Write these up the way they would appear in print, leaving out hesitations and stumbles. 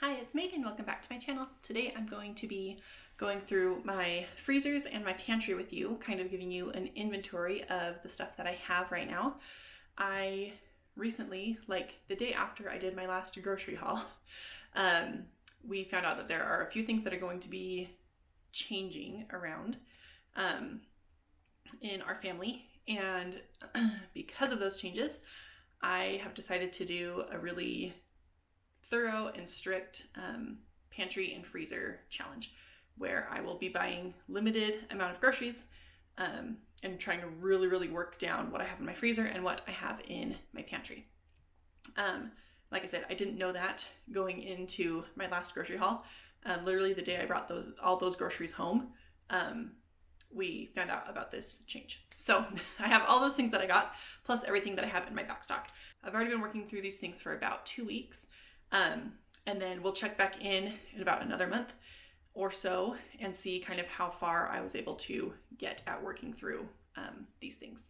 Hi, it's Megan. Welcome back to my channel. Today I'm going to be going through my freezers and my pantry with you, kind of giving you an inventory of the stuff that I have right now. I recently, like the day after I did my last grocery haul, we found out that there are a few things that are going to be changing around in our family, and because of those changes, I have decided to do a really thorough and strict pantry and freezer challenge where I will be buying limited amount of groceries and trying to really work down what I have in my freezer and what I have in my pantry. Like I said, I didn't know that going into my last grocery haul. Literally the day I brought all those groceries home, we found out about this change. So I have all those things that I got, plus everything that I have in my back stock. I've already been working through these things for about 2 weeks. And then we'll check back in about another month or so and see kind of how far I was able to get at working through these things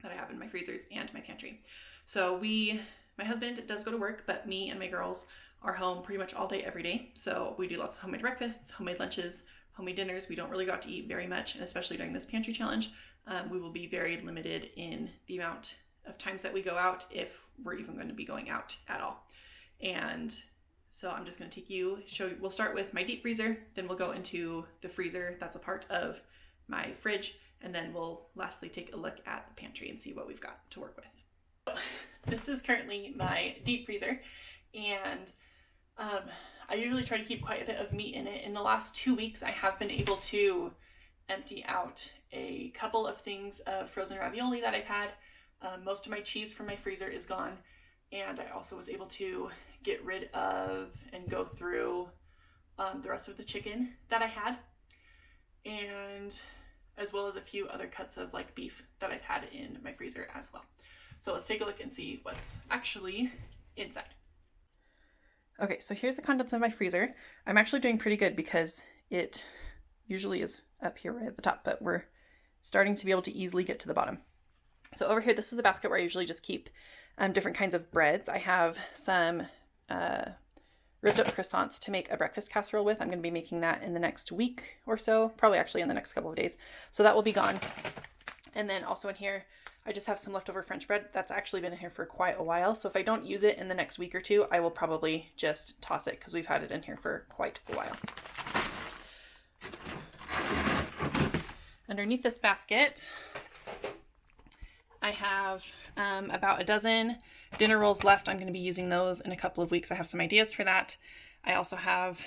that I have in my freezers and my pantry. So my husband does go to work, but me and my girls are home pretty much all day, every day. So we do lots of homemade breakfasts, homemade lunches, homemade dinners. We don't really got to eat very much, and especially during this pantry challenge, we will be very limited in the amount of times that we go out, if we're even going to be going out at all. And so I'm just going to we'll start with my deep freezer, then we'll go into the freezer that's a part of my fridge, and then we'll lastly take a look at the pantry and see what we've got to work with. This is currently my deep freezer, and I usually try to keep quite a bit of meat in it. In the last 2 weeks, I have been able to empty out a couple of things of frozen ravioli that I've had. Most of my cheese from my freezer is gone. And I also was able to get rid of and go through the rest of the chicken that I had, and as well as a few other cuts of like beef that I've had in my freezer as well. So let's take a look and see what's actually inside. Okay, so here's the contents of my freezer. I'm actually doing pretty good because it usually is up here right at the top, but we're starting to be able to easily get to the bottom. So over here, this is the basket where I usually just keep different kinds of breads. I have some ripped up croissants to make a breakfast casserole with. I'm going to be making that in the next week or so, probably actually in the next couple of days. So that will be gone. And then also in here, I just have some leftover French bread that's actually been in here for quite a while. So if I don't use it in the next week or two, I will probably just toss it because we've had it in here for quite a while. Underneath this basket, I have about a dozen dinner rolls left. I'm going to be using those in a couple of weeks. I have some ideas for that. I also have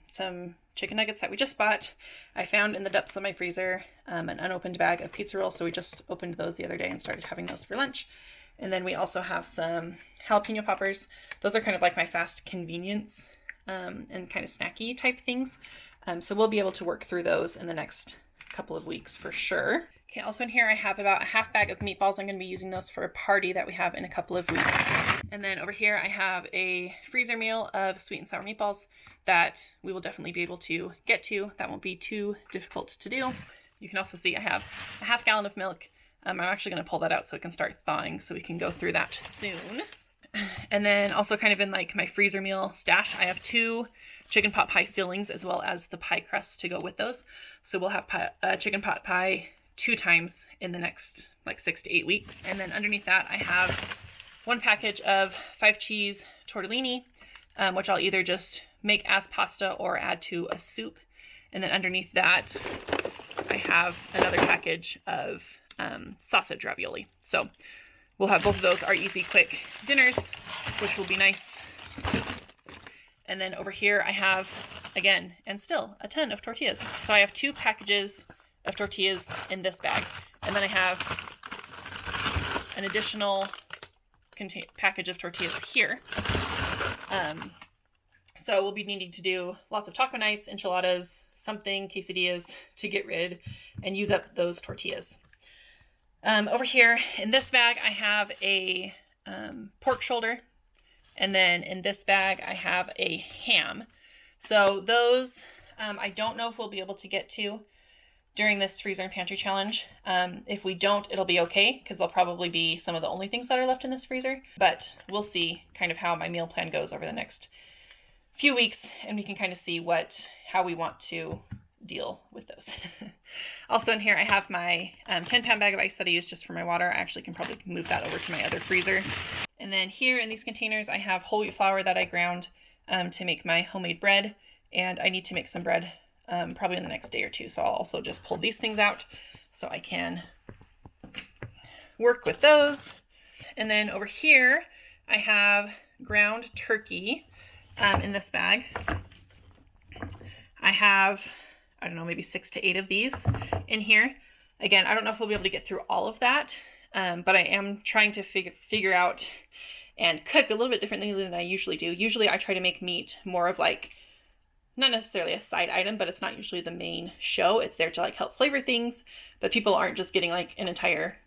some chicken nuggets that we just bought. I found in the depths of my freezer an unopened bag of pizza rolls, so we just opened those the other day and started having those for lunch. And then we also have some jalapeno poppers. Those are kind of like my fast convenience and kind of snacky type things. So we'll be able to work through those in the next couple of weeks for sure. Okay, also in here I have about a half bag of meatballs. I'm going to be using those for a party that we have in a couple of weeks. And then over here I have a freezer meal of sweet and sour meatballs that we will definitely be able to get to. That won't be too difficult to do. You can also see I have a half gallon of milk. I'm actually going to pull that out so it can start thawing so we can go through that soon. And then also kind of in like my freezer meal stash, I have 2 chicken pot pie fillings as well as the pie crust to go with those. So we'll have chicken pot pie 2 times in the next like 6 to 8 weeks. And then underneath that, I have 1 package of 5 cheese tortellini, which I'll either just make as pasta or add to a soup. And then underneath that, I have another package of sausage ravioli. So we'll have both of those, our easy, quick dinners, which will be nice. And then over here, I have, again, and still, a ton of tortillas. So I have 2 packages of tortillas in this bag, and then I have an additional package of tortillas here. So we'll be needing to do lots of taco nights, enchiladas, something, quesadillas to get rid and use up those tortillas. Over here in this bag, I have a pork shoulder, and then in this bag, I have a ham. So those, I don't know if we'll be able to get to during this freezer and pantry challenge. If we don't, it'll be okay because they'll probably be some of the only things that are left in this freezer, but we'll see kind of how my meal plan goes over the next few weeks, and we can kind of see how we want to deal with those. Also in here I have my 10-pound bag of ice that I use just for my water. I actually can probably move that over to my other freezer. And then here in these containers I have whole wheat flour that I ground to make my homemade bread, and I need to make some bread probably in the next day or two, so I'll also just pull these things out so I can work with those. And then over here I have ground turkey in this bag. I have, I don't know, maybe 6 to 8 of these in here. Again, I don't know if we'll be able to get through all of that, but I am trying to figure out and cook a little bit differently than I usually do. Usually I try to make meat more of like, not necessarily a side item, but it's not usually the main show. It's there to like help flavor things, but people aren't just getting like an entire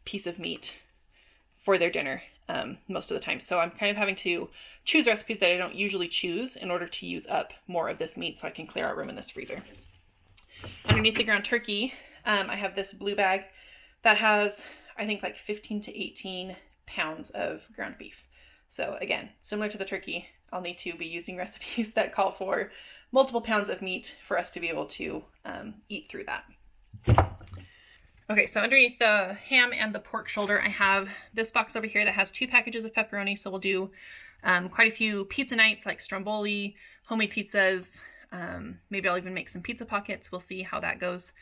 piece of meat for their dinner most of the time. So I'm kind of having to choose recipes that I don't usually choose in order to use up more of this meat so I can clear out room in this freezer. Underneath the ground turkey, I have this blue bag that has, I think, like 15 to 18 pounds of ground beef. So again, similar to the turkey, I'll need to be using recipes that call for multiple pounds of meat for us to be able to eat through that. Okay, so underneath the ham and the pork shoulder, I have this box over here that has 2 packages of pepperoni. So we'll do quite a few pizza nights like stromboli, homemade pizzas. Maybe I'll even make some pizza pockets. We'll see how that goes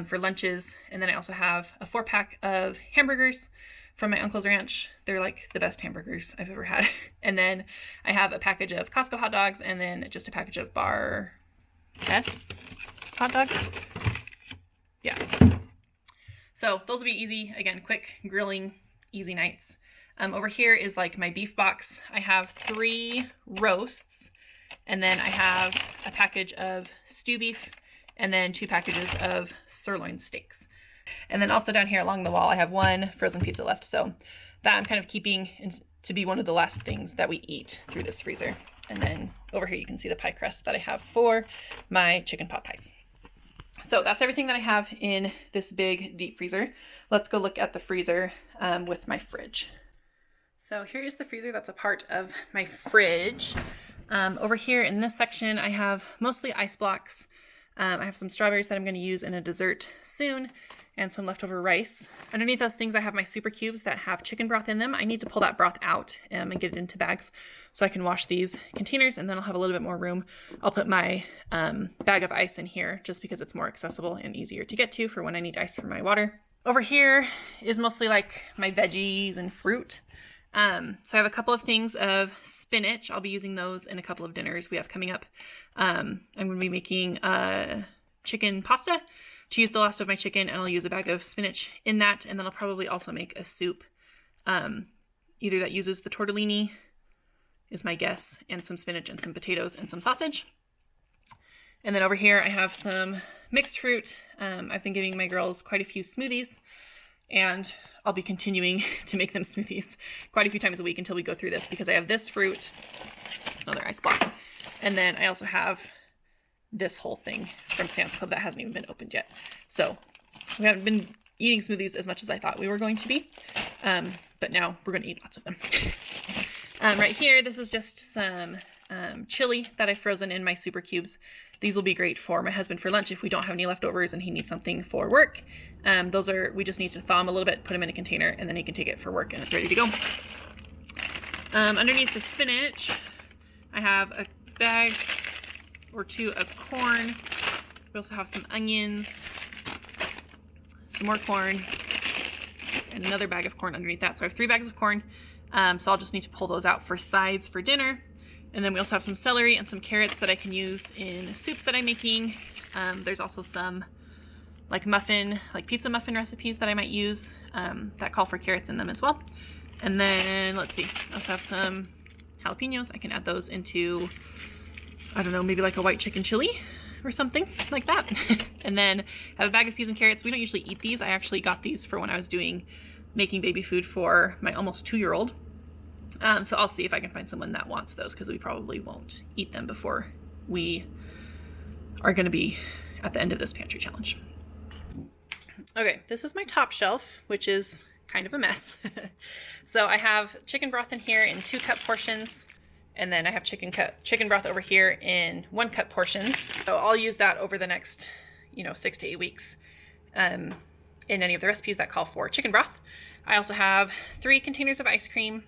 for lunches. And then I also have a 4-pack of hamburgers from my uncle's ranch. They're like the best hamburgers I've ever had. And then I have a package of Costco hot dogs, and then just a package of Bar S hot dogs. Yeah. So those will be easy. Again, quick grilling, easy nights. Over here is like my beef box. I have 3 roasts, and then I have a package of stew beef, and then 2 packages of sirloin steaks. And then also down here along the wall, I have 1 frozen pizza left. So that I'm kind of keeping to be one of the last things that we eat through this freezer. And then over here, you can see the pie crust that I have for my chicken pot pies. So that's everything that I have in this big deep freezer. Let's go look at the freezer with my fridge. So here is the freezer that's a part of my fridge. Over here in this section, I have mostly ice blocks. I have some strawberries that I'm going to use in a dessert soon, and some leftover rice. Underneath those things, I have my super cubes that have chicken broth in them. I need to pull that broth out and get it into bags so I can wash these containers, and then I'll have a little bit more room. I'll put my bag of ice in here just because it's more accessible and easier to get to for when I need ice for my water. Over here is mostly like my veggies and fruit. So I have a couple of things of spinach. I'll be using those in a couple of dinners we have coming up. I'm going to be making chicken pasta to use the last of my chicken, and I'll use a bag of spinach in that, and then I'll probably also make a soup, either that uses the tortellini, is my guess, and some spinach and some potatoes and some sausage. And then over here I have some mixed fruit. I've been giving my girls quite a few smoothies, and I'll be continuing to make them smoothies quite a few times a week until we go through this, because I have this fruit. It's another ice block. And then I also have this whole thing from Sam's Club that hasn't even been opened yet. So we haven't been eating smoothies as much as I thought we were going to be. But now we're going to eat lots of them. Right here, this is just some chili that I've frozen in my super cubes. These will be great for my husband for lunch if we don't have any leftovers and he needs something for work. We just need to thaw them a little bit, put them in a container, and then he can take it for work and it's ready to go. Underneath the spinach, I have a bag or 2 of corn. We also have some onions, some more corn, and another bag of corn underneath that. So I have 3 bags of corn. So I'll just need to pull those out for sides for dinner. And then we also have some celery and some carrots that I can use in soups that I'm making. There's also some like pizza muffin recipes that I might use that call for carrots in them as well. And then let's see, I also have some jalapenos. I can add those into, I don't know, maybe like a white chicken chili or something like that. And then I have a bag of peas and carrots. We don't usually eat these. I actually got these for when I was making baby food for my almost 2-year-old. So I'll see if I can find someone that wants those, because we probably won't eat them before we are going to be at the end of this pantry challenge. Okay, this is my top shelf, which is kind of a mess. So I have chicken broth in here in 2-cup portions, And then I have chicken broth over here in 1 cup portions. So I'll use that over the next, 6 to 8 weeks in any of the recipes that call for chicken broth. I also have 3 containers of ice cream,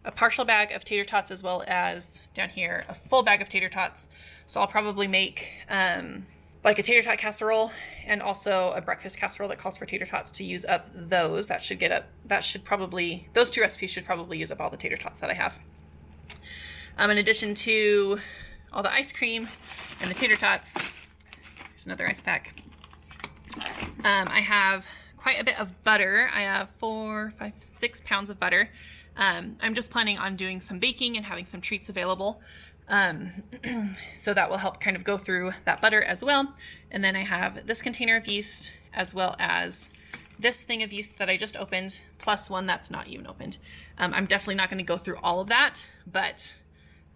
a partial bag of tater tots, as well as down here a full bag of tater tots. So I'll probably make like a tater tot casserole and also a breakfast casserole that calls for tater tots to use up those. Those 2 recipes should probably use up all the tater tots that I have. In addition to all the ice cream and the tater tots, here's another ice pack. I have quite a bit of butter. I have 4, 5, 6 pounds of butter. I'm just planning on doing some baking and having some treats available. So that will help kind of go through that butter as well. And then I have this container of yeast, as well as this thing of yeast that I just opened, plus 1 that's not even opened. I'm definitely not going to go through all of that, but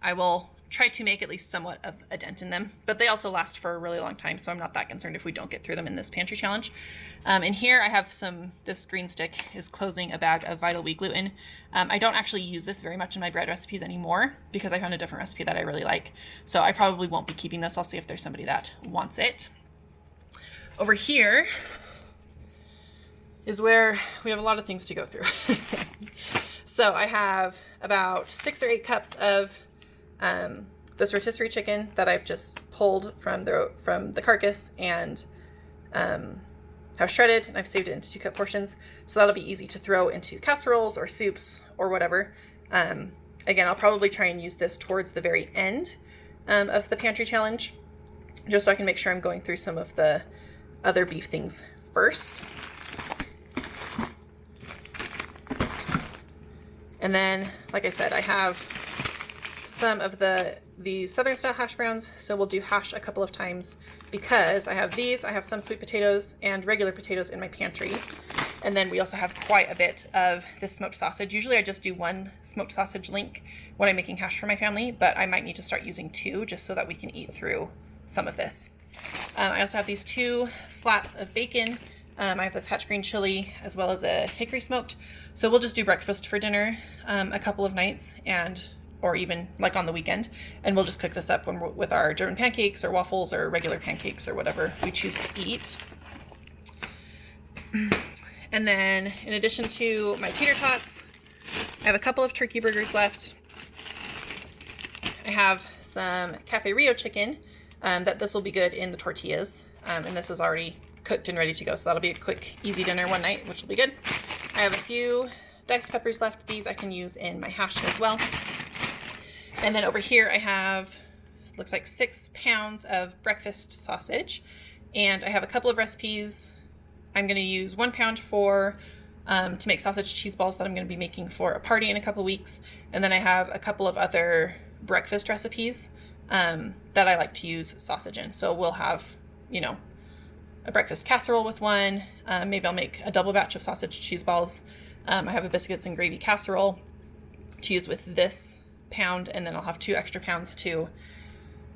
I will try to make at least somewhat of a dent in them. But they also last for a really long time, so I'm not that concerned if we don't get through them in this pantry challenge. And here I have this green stick is closing a bag of Vital Wheat gluten. I don't actually use this very much in my bread recipes anymore because I found a different recipe that I really like. So I probably won't be keeping this. I'll see if there's somebody that wants it. Over here is where we have a lot of things to go through. So I have about 6 or 8 cups of this rotisserie chicken that I've just pulled from the carcass and have shredded, and I've saved it into 2 cup portions. So that'll be easy to throw into casseroles or soups or whatever. Again, I'll probably try and use this towards the very end of the pantry challenge, just so I can make sure I'm going through some of the other beef things first. And then, like I said, I have some of the southern style hash browns, so we'll do hash a couple of times because I have these. I have some sweet potatoes and regular potatoes in my pantry, and then we also have quite a bit of this smoked sausage. Usually I just do 1 smoked sausage link when I'm making hash for my family, but I might need to start using 2 just so that we can eat through some of this. I also have these 2 flats of bacon. I have this hatch green chili as well as a hickory smoked. So we'll just do breakfast for dinner a couple of nights, or even like on the weekend, and we'll just cook this up with our German pancakes or waffles or regular pancakes or whatever we choose to eat. And then in addition to my tater tots, I have a couple of turkey burgers left. I have some Cafe Rio chicken that this will be good in the tortillas, and this is already cooked and ready to go, so that'll be a quick, easy dinner one night, which will be good. I have a few diced peppers left. These I can use in my hash as well. And then over here I have, looks like 6 pounds of breakfast sausage, and I have a couple of recipes. I'm going to use 1 pound to make sausage cheese balls that I'm going to be making for a party in a couple weeks, and then I have a couple of other breakfast recipes that I like to use sausage in. So we'll have, a breakfast casserole with one. Maybe I'll make a double batch of sausage cheese balls. I have a biscuits and gravy casserole to use with this pound, and then I'll have 2 extra pounds to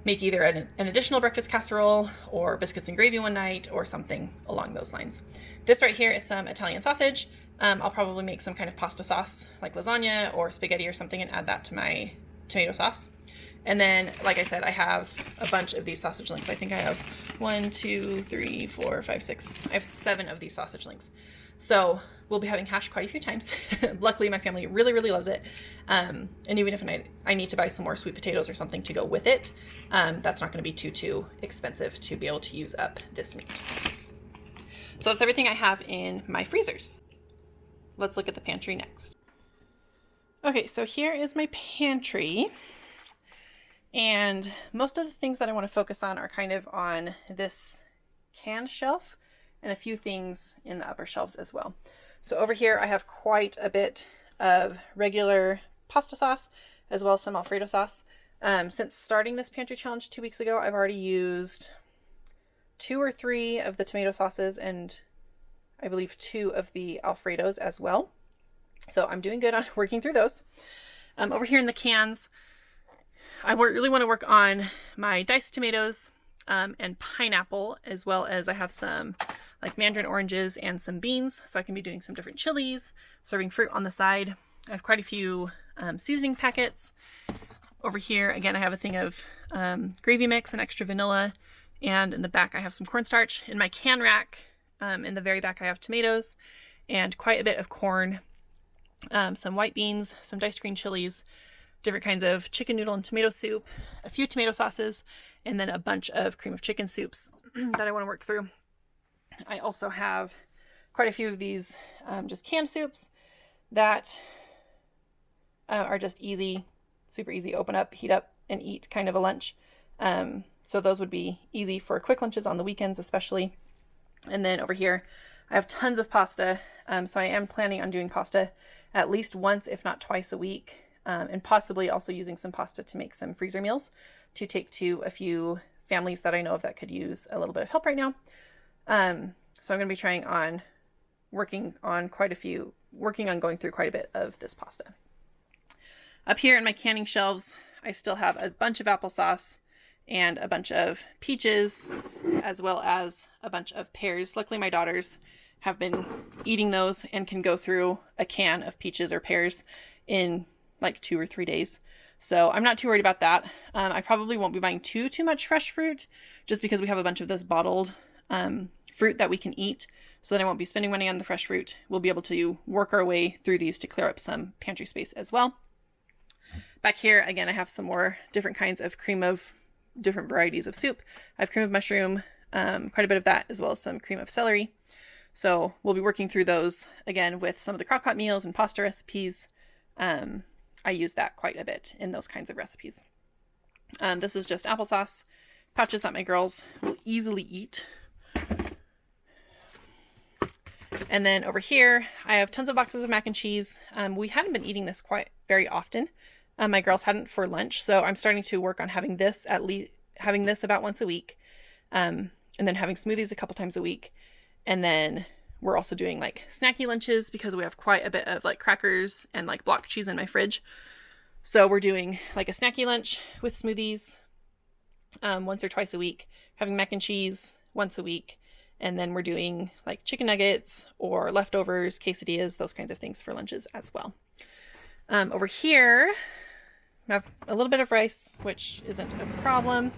make either an additional breakfast casserole or biscuits and gravy one night or something along those lines. This right here is some Italian sausage. I'll probably make some kind of pasta sauce like lasagna or spaghetti or something and add that to my tomato sauce. And then, like I said, I have a bunch of these sausage links. I think I have 1, 2, 3, 4, 5, 6. I have 7 of these sausage links. So we'll be having hash quite a few times. Luckily, my family really, really loves it. And even if I need to buy some more sweet potatoes or something to go with it, that's not going to be too expensive to be able to use up this meat. So that's everything I have in my freezers. Let's look at the pantry next. Okay, so here is my pantry. And most of the things that I want to focus on are kind of on this canned shelf and a few things in the upper shelves as well. So over here I have quite a bit of regular pasta sauce as well as some Alfredo sauce. Since starting this pantry challenge 2 weeks ago, I've already used 2 or 3 of the tomato sauces and I believe 2 of the Alfredos as well. So I'm doing good on working through those. Over here in the cans, I really want to work on my diced tomatoes and pineapple, as well as I have some like mandarin oranges and some beans, so I can be doing some different chilies, serving fruit on the side. I have quite a few seasoning packets, Over here, again, I have a thing of gravy mix and extra vanilla. And in the back, I have some cornstarch. In my can rack, in the very back, I have tomatoes and quite a bit of corn, some white beans, some diced green chilies, different kinds of chicken noodle and tomato soup, a few tomato sauces, and then a bunch of cream of chicken soups that I want to work through. I also have quite a few of these just canned soups that are just easy, super easy, open up, heat up, and eat kind of a lunch. So those would be easy for quick lunches on the weekends especially. And then over here, I have tons of pasta. So I am planning on doing pasta at least once, if not twice a week, and possibly also using some pasta to make some freezer meals to take to a few families that I know of that could use a little bit of help right now. So I'm going to be working on going through quite a bit of this pasta. Up here in my canning shelves, I still have a bunch of applesauce and a bunch of peaches, as well as a bunch of pears. Luckily, my daughters have been eating those and can go through a can of peaches or pears in like 2 or 3 days. So I'm not too worried about that. I probably won't be buying too much fresh fruit just because we have a bunch of this bottled fruit that we can eat. So then I won't be spending money on the fresh fruit. We'll be able to work our way through these to clear up some pantry space as well. Back here, again, I have some more different kinds of different varieties of soup. I have cream of mushroom, quite a bit of that, as well as some cream of celery. So we'll be working through those again with some of the crock-pot meals and pasta recipes. I use that quite a bit in those kinds of recipes. This is just applesauce pouches that my girls will easily eat. And then over here, I have tons of boxes of mac and cheese. We hadn't been eating this quite very often. My girls hadn't for lunch, so I'm starting to work on having this about once a week, and then having smoothies a couple times a week. And then we're also doing like snacky lunches because we have quite a bit of like crackers and like block cheese in my fridge. So we're doing like a snacky lunch with smoothies once or twice a week, having mac and cheese once a week. And then we're doing like chicken nuggets or leftovers, quesadillas, those kinds of things for lunches as well. Over here, I have a little bit of rice, which isn't a problem.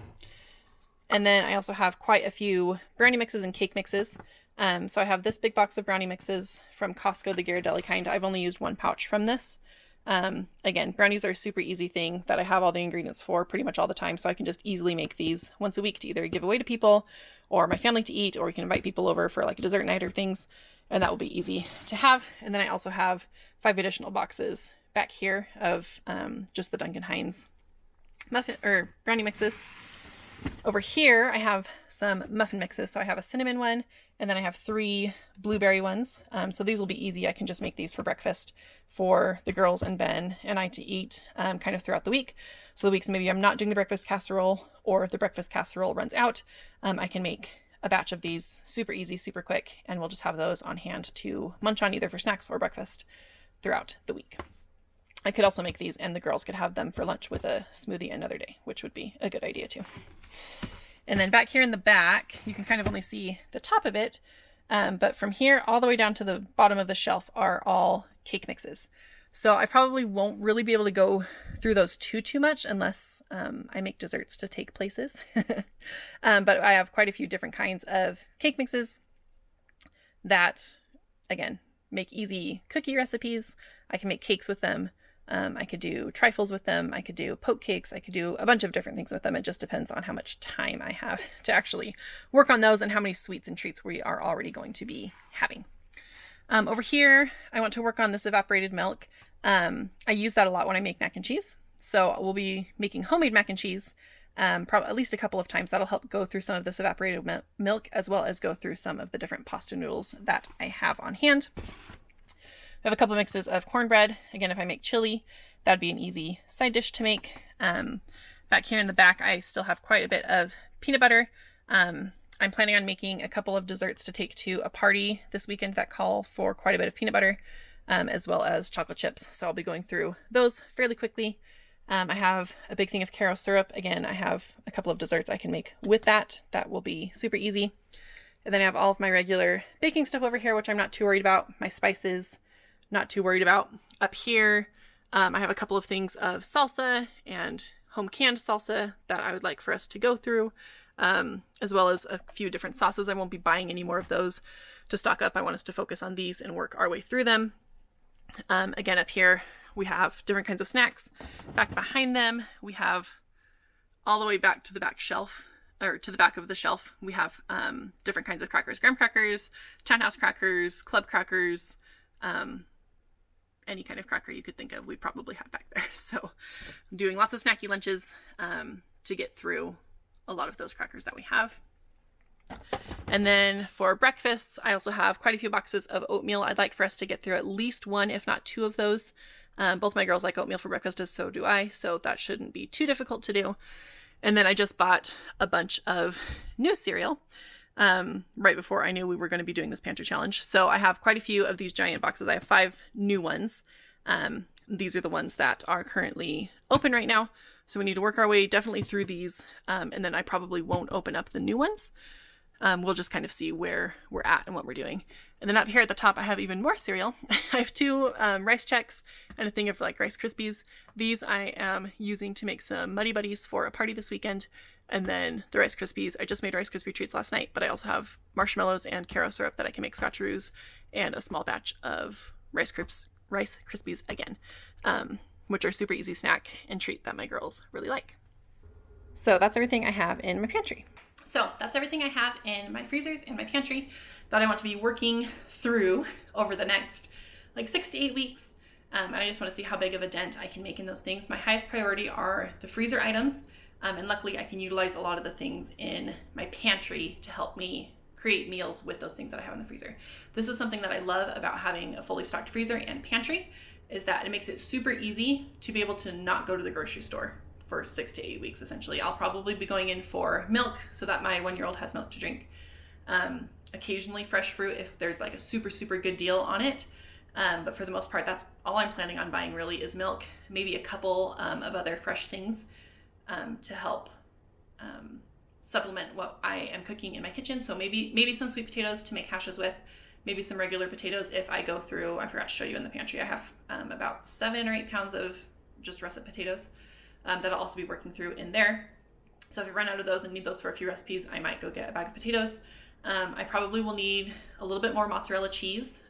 And then I also have quite a few brownie mixes and cake mixes. So I have this big box of brownie mixes from Costco, the Ghirardelli kind. I've only used 1 pouch from this. Again, brownies are a super easy thing that I have all the ingredients for pretty much all the time. So I can just easily make these once a week to either give away to people or my family to eat, or we can invite people over for like a dessert night or things. And that will be easy to have. And then I also have 5 additional boxes back here of just the Duncan Hines muffin or brownie mixes. Over here, I have some muffin mixes. So I have a cinnamon one, and then I have 3 blueberry ones. So these will be easy. I can just make these for breakfast for the girls and Ben and I to eat kind of throughout the week. So the weeks maybe I'm not doing the breakfast casserole, or if the breakfast casserole runs out, I can make a batch of these super easy, super quick, and we'll just have those on hand to munch on either for snacks or breakfast throughout the week. I could also make these and the girls could have them for lunch with a smoothie another day, which would be a good idea too. And then back here in the back, you can kind of only see the top of it, but from here all the way down to the bottom of the shelf are all cake mixes. So I probably won't really be able to go through those too much unless I make desserts to take places. But I have quite a few different kinds of cake mixes that, again, make easy cookie recipes. I can make cakes with them. I could do trifles with them. I could do poke cakes. I could do a bunch of different things with them. It just depends on how much time I have to actually work on those and how many sweets and treats we are already going to be having. Over here, I want to work on this evaporated milk. I use that a lot when I make mac and cheese. So we'll be making homemade mac and cheese probably at least a couple of times. That'll help go through some of this evaporated milk, as well as go through some of the different pasta noodles that I have on hand. I have a couple mixes of cornbread. Again, if I make chili, that'd be an easy side dish to make. Back here in the back, I still have quite a bit of peanut butter. I'm planning on making a couple of desserts to take to a party this weekend that call for quite a bit of peanut butter, as well as chocolate chips. So I'll be going through those fairly quickly. I have a big thing of Caro syrup. Again, I have a couple of desserts I can make with that. That will be super easy. And then I have all of my regular baking stuff over here, which I'm not too worried about. My spices, not too worried about. Up here, I have a couple of things of salsa and home canned salsa that I would like for us to go through, as well as a few different sauces. I won't be buying any more of those to stock up. I want us to focus on these and work our way through them. Again, up here, we have different kinds of snacks. Back behind them, we have all the way back to the back shelf, or to the back of the shelf, we have different kinds of crackers. Graham crackers, townhouse crackers, club crackers, any kind of cracker you could think of, we probably have back there. So I'm doing lots of snacky lunches to get through a lot of those crackers that we have. And then for breakfasts, I also have quite a few boxes of oatmeal. I'd like for us to get through at least one, if not two of those. Both my girls like oatmeal for breakfast, as so do I, so that shouldn't be too difficult to do. And then I just bought a bunch of new cereal right before I knew we were going to be doing this pantry challenge. So I have quite a few of these giant boxes. I have 5 new ones. These are the ones that are currently open right now. So we need to work our way definitely through these. And then I probably won't open up the new ones. We'll just kind of see where we're at and what we're doing. And then up here at the top, I have even more cereal. I have 2 Rice Chex and a thing of like Rice Krispies. These I am using to make some Muddy Buddies for a party this weekend. And then the Rice Krispies, I just made Rice Krispie treats last night, but I also have marshmallows and Caro syrup that I can make scotcheroos and a small batch of Rice Krispies again, which are super easy snack and treat that my girls really like. So that's everything I have in my pantry. So that's everything I have in my freezers and my pantry that I want to be working through over the next like 6 to 8 weeks. And I just want to see how big of a dent I can make in those things. My highest priority are the freezer items. And luckily I can utilize a lot of the things in my pantry to help me create meals with those things that I have in the freezer. This is something that I love about having a fully stocked freezer and pantry, is that it makes it super easy to be able to not go to the grocery store for 6 to 8 weeks, essentially. I'll probably be going in for milk so that my 1-year-old has milk to drink. Occasionally fresh fruit if there's like a super, super good deal on it. But for the most part, that's all I'm planning on buying really is milk, maybe a couple of other fresh things to help supplement what I am cooking in my kitchen. So maybe some sweet potatoes to make hashes with, maybe some regular potatoes if I go through, I forgot to show you in the pantry, I have about 7 or 8 pounds of just russet potatoes that I'll also be working through in there. So if I run out of those and need those for a few recipes, I might go get a bag of potatoes. I probably will need a little bit more mozzarella cheese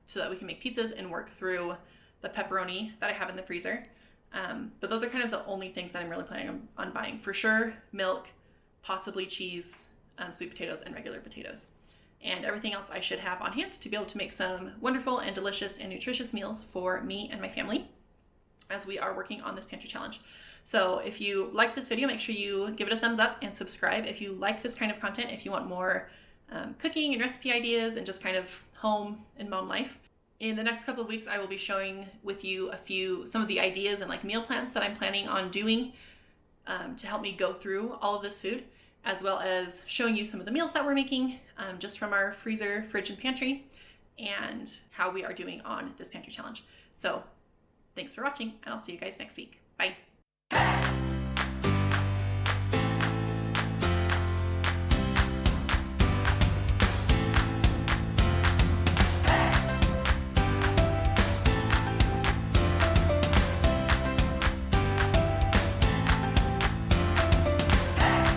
so that we can make pizzas and work through the pepperoni that I have in the freezer. But those are kind of the only things that I'm really planning on buying. For sure, milk, possibly cheese, sweet potatoes, and regular potatoes. And everything else I should have on hand to be able to make some wonderful and delicious and nutritious meals for me and my family as we are working on this pantry challenge. So if you liked this video, make sure you give it a thumbs up and subscribe if you like this kind of content, if you want more cooking and recipe ideas and just kind of home and mom life. In the next couple of weeks, I will be sharing with you some of the ideas and like meal plans that I'm planning on doing to help me go through all of this food, as well as showing you some of the meals that we're making just from our freezer, fridge, and pantry, and how we are doing on this pantry challenge. So thanks for watching, and I'll see you guys next week. Bye.